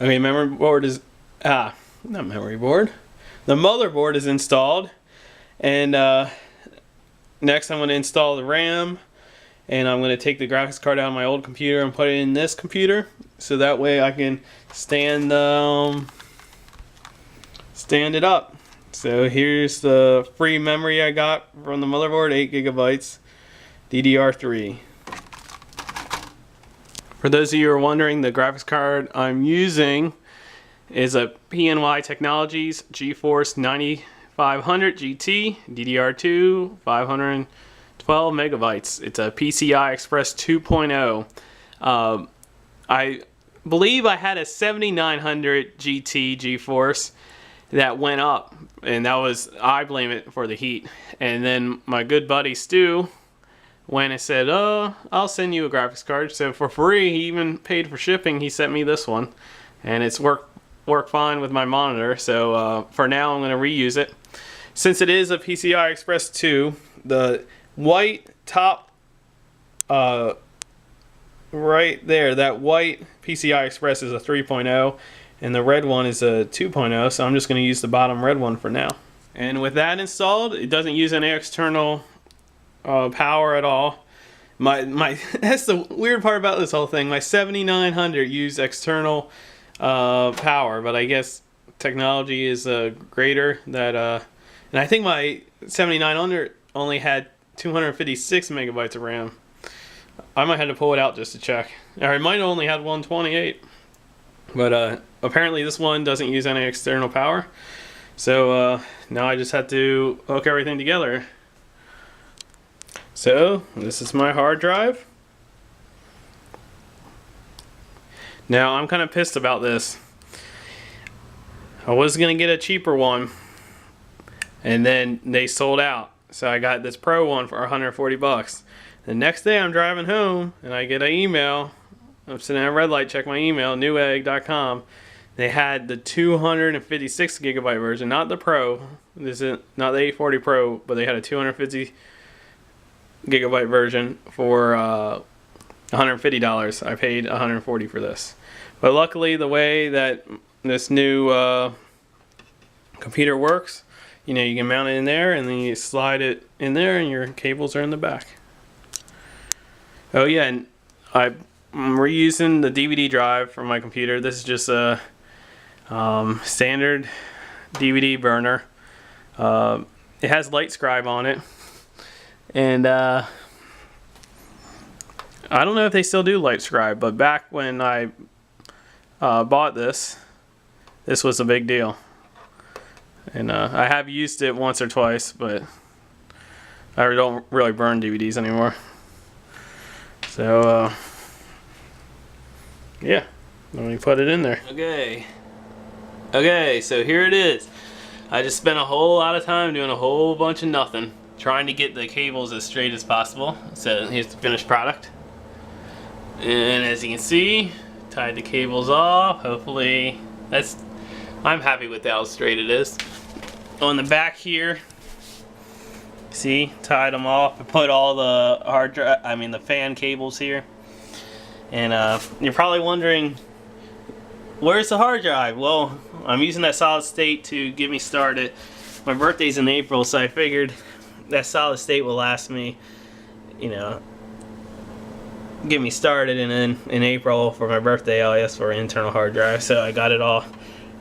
Okay, memory board is not memory board. The motherboard is installed, and next I'm going to install the RAM, and I'm going to take the graphics card out of my old computer and put it in this computer, so that way I can stand it up. So here's the free memory I got from the motherboard, 8 gigabytes, DDR3. For those of you who are wondering, the graphics card I'm using is a PNY Technologies GeForce 9500 GT DDR2 512 megabytes. It's a PCI Express 2.0. I believe I had a 7900 GT GeForce that went up, and I blame it for the heat. And then my good buddy Stu went and said, "Oh, I'll send you a graphics card." So for free, he even paid for shipping. He sent me this one, and it's worked fine with my monitor. So for now, I'm going to reuse it. Since it is a PCI Express 2, the white top, right there, that white PCI Express is a 3.0, and the red one is a 2.0. So I'm just going to use the bottom red one for now. And with that installed, it doesn't use any external power at all. That's the weird part about this whole thing. My 7900 used external power, but I guess technology is greater. And I think my 7900 only had 256 megabytes of RAM. I might have to pull it out just to check. Or it might have only had 128. But apparently this one doesn't use any external power. So now I just have to hook everything together. So this is my hard drive. Now I'm kind of pissed about this. I was gonna get a cheaper one, and then they sold out. So I got this Pro one for 140 bucks. The next day I'm driving home and I get an email. I'm sitting at a red light, check my email, newegg.com. They had the 256 gigabyte version, not the Pro. This is not the 840 Pro, but they had a 250 gigabyte version for $150. I paid $140 for this. But luckily, the way that this new computer works, you know, you can mount it in there and then you slide it in there and your cables are in the back. Oh yeah, and I'm reusing the DVD drive from my computer. This is just a standard DVD burner. It has LightScribe on it. And I don't know if they still do LightScribe, but back when I bought this was a big deal. And I have used it once or twice, but I don't really burn DVDs anymore. So yeah, let me put it in there. Okay, so here it is. I just spent a whole lot of time doing a whole bunch of nothing, trying to get the cables as straight as possible. So here's the finished product. And as you can see, tied the cables off. Hopefully I'm happy with how straight it is. On the back here, see, tied them off. I put all the the fan cables here. And you're probably wondering, where's the hard drive? Well, I'm using that solid state to get me started. My birthday's in April, so I figured that solid state will last me, you know, get me started, and then in April for my birthday I'll ask for an internal hard drive. So I got it all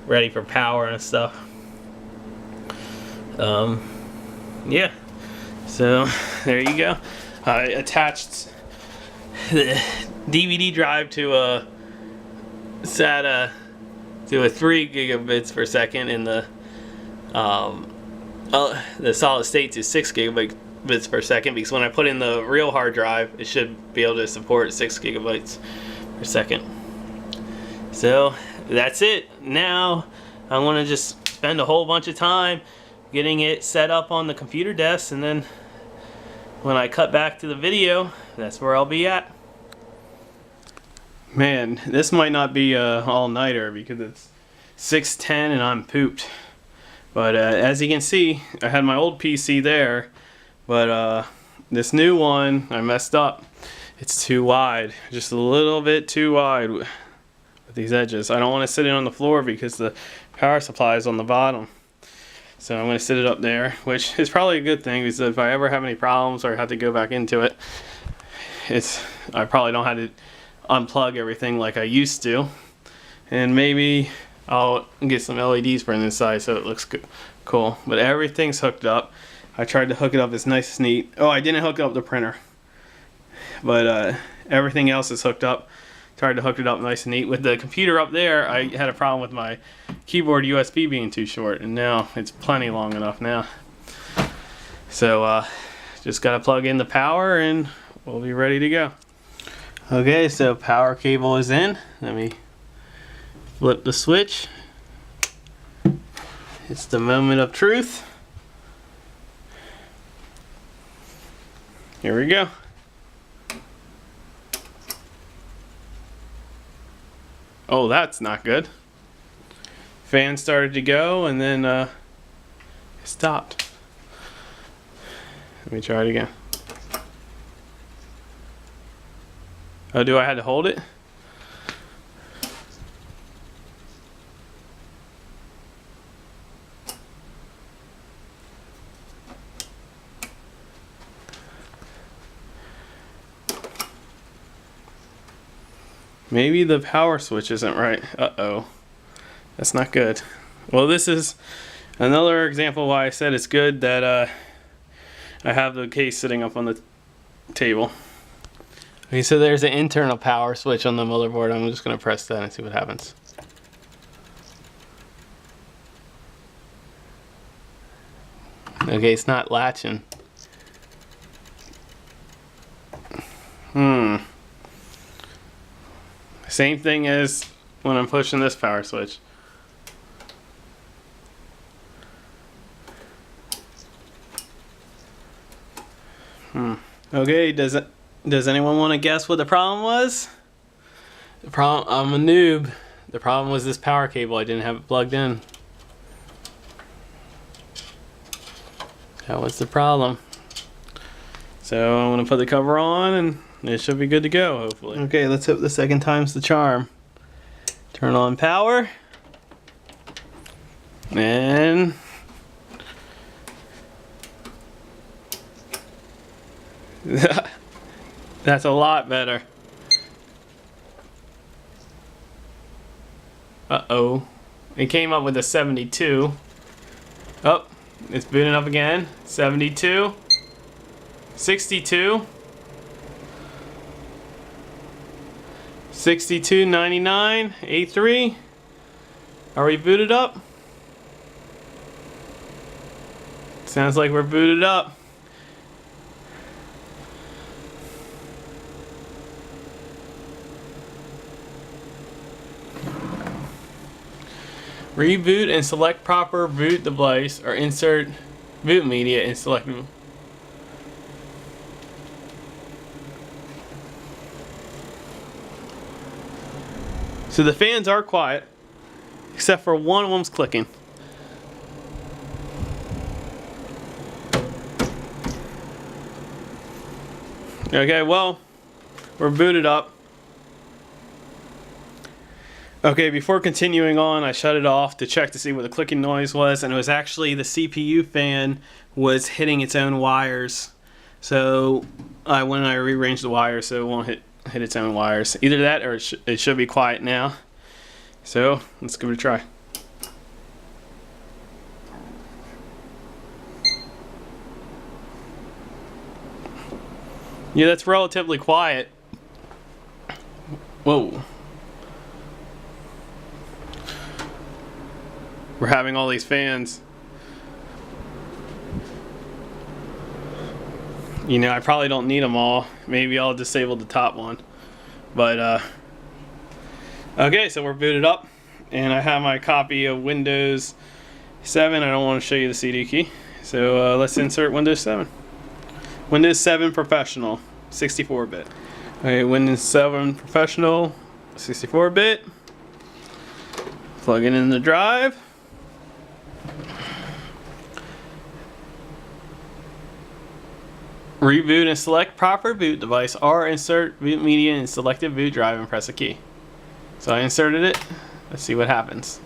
ready for power and stuff. Yeah, so there you go. I attached the DVD drive to a SATA to a 3 gigabits per second, and the solid state to 6 gigabits per second, because when I put in the real hard drive, it should be able to support 6 gigabytes per second. So that's it. Now I want to just spend a whole bunch of time getting it set up on the computer desk, and then when I cut back to the video, that's where I'll be at. Man, this might not be all-nighter because it's 6:10 and I'm pooped. But as you can see, I had my old PC there, but this new one I messed up. It's too wide, just a little bit too wide with with these edges. I don't want to sit it on the floor because the power supply is on the bottom. So I'm going to sit it up there, which is probably a good thing, because if I ever have any problems or have to go back into it, I probably don't have to unplug everything like I used to. And maybe I'll get some LEDs for inside so it looks good, cool. But everything's hooked up. I tried to hook it up as nice and neat. Oh, I didn't hook up the printer, but everything else is hooked up. Tried to hook it up nice and neat. With the computer up there, I had a problem with my keyboard USB being too short, and now it's plenty long enough now. So just gotta plug in the power and we'll be ready to go. Okay, so power cable is in. Let me flip the switch. It's the moment of truth. Here we go. Oh, that's not good. Fan started to go and then it stopped. Let me try it again. Oh, do I have to hold it? Maybe the power switch isn't right. Uh-oh. That's not good. Well, this is another example why I said it's good that I have the case sitting up on the table. Okay, so there's an internal power switch on the motherboard. I'm just going to press that and see what happens. Okay, it's not latching. Same thing as when I'm pushing this power switch. Okay, does anyone want to guess what the problem was? I'm a noob. The problem was this power cable. I didn't have it plugged in. That was the problem. So I'm gonna put the cover on and it should be good to go, hopefully. Okay, let's hope the second time's the charm. Turn on power. And that's a lot better. Uh-oh. It came up with a 72. Oh, it's booting up again. 72. 62. 62.99. A3. Are we booted up? Sounds like we're booted up. Reboot and select proper boot device, or insert boot media and select. So the fans are quiet, except for one of them's clicking. Okay, well, we're booted up. Okay, before continuing on, I shut it off to check to see what the clicking noise was, and it was actually the CPU fan was hitting its own wires. So I went and I rearranged the wires so it won't hit its own wires. Either that or it should be quiet now. So let's give it a try. Yeah, that's relatively quiet. Whoa. We're having all these fans. You know, I probably don't need them all. Maybe I'll disable the top one. But, okay, so we're booted up. And I have my copy of Windows 7. I don't want to show you the CD key. So let's insert Windows 7. Windows 7 Professional, 64-bit. Okay, Windows 7 Professional, 64-bit. Plug it in the drive. Reboot and select proper boot device, or insert boot media in selected boot drive and press a key. So I inserted it. Let's see what happens.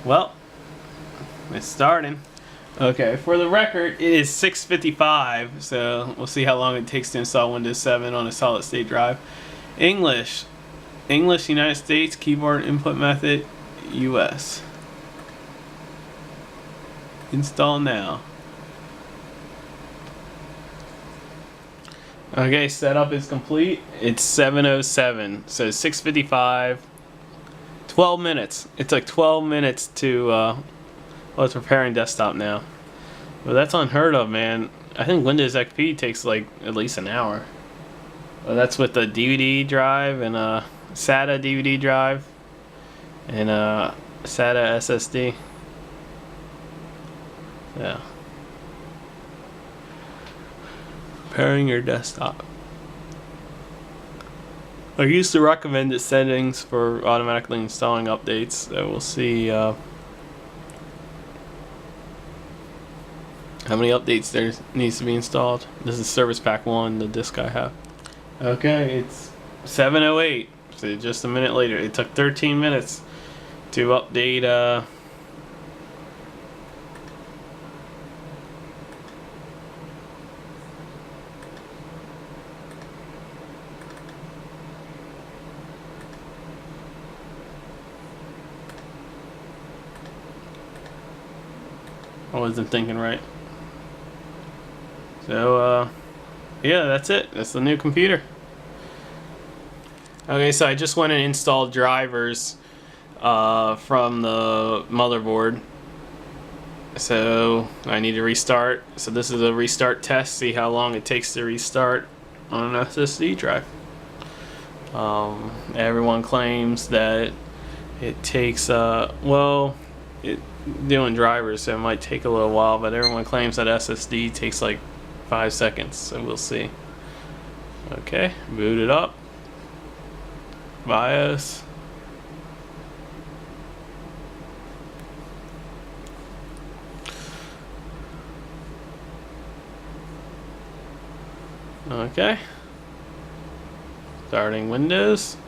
Well, it's starting. Okay, for the record, it is 6:55, so we'll see how long it takes to install Windows 7 on a solid state drive. English, United States, keyboard input method, US. Install now. Okay, setup is complete. It's 7:07, so 6:55. 12 minutes. It took 12 minutes to, well, it's preparing desktop now. Well, that's unheard of, man. I think Windows XP takes like at least an hour. Well, that's with the DVD drive and a SATA DVD drive and a SATA SSD. Yeah. Preparing your desktop. I used to recommend the settings for automatically installing updates, so we'll see how many updates there needs to be installed. This is Service Pack 1, the disk I have. Okay, it's 7:08, so just a minute later. It took 13 minutes to update I wasn't thinking right. So, yeah, that's it. That's the new computer. Okay, so I just went and installed drivers from the motherboard. So I need to restart. So this is a restart test. See how long it takes to restart on an SSD drive. Everyone claims that it takes, doing drivers, so it might take a little while, but everyone claims that SSD takes like 5 seconds, so we'll see. Okay, boot it up. BIOS. Okay. Starting Windows.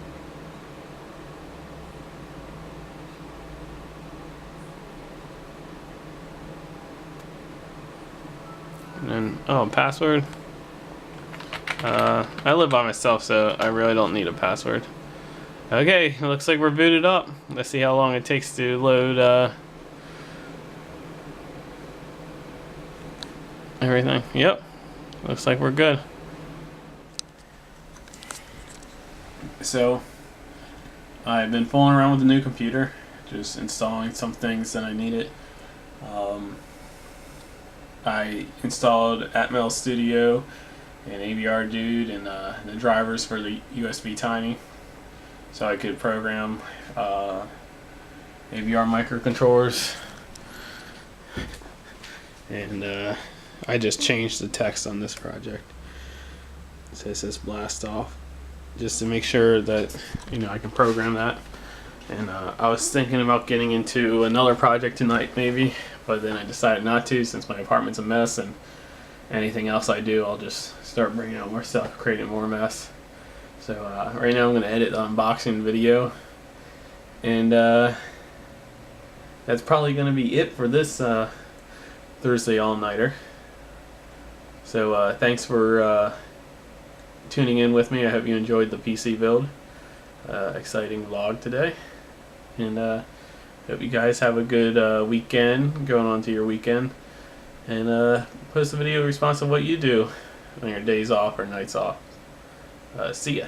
And then, password. I live by myself, so I really don't need a password. Okay, it looks like we're booted up. Let's see how long it takes to load everything. Yep, looks like we're good. So, I've been fooling around with the new computer, just installing some things that I needed. I installed Atmel Studio and AVR Dude and the drivers for the USB Tiny, so I could program AVR microcontrollers. And I just changed the text on this project. It says blast off, just to make sure that I can program that. And I was thinking about getting into another project tonight maybe, but then I decided not to, since my apartment's a mess, and anything else I do, I'll just start bringing out more stuff, creating more mess. So right now I'm going to edit the unboxing video, and that's probably going to be it for this Thursday all-nighter. So thanks for tuning in with me. I hope you enjoyed the PC build. Exciting vlog today, and hope you guys have a good weekend, going on to your weekend, and post a video response of what you do on your days off or nights off. See ya.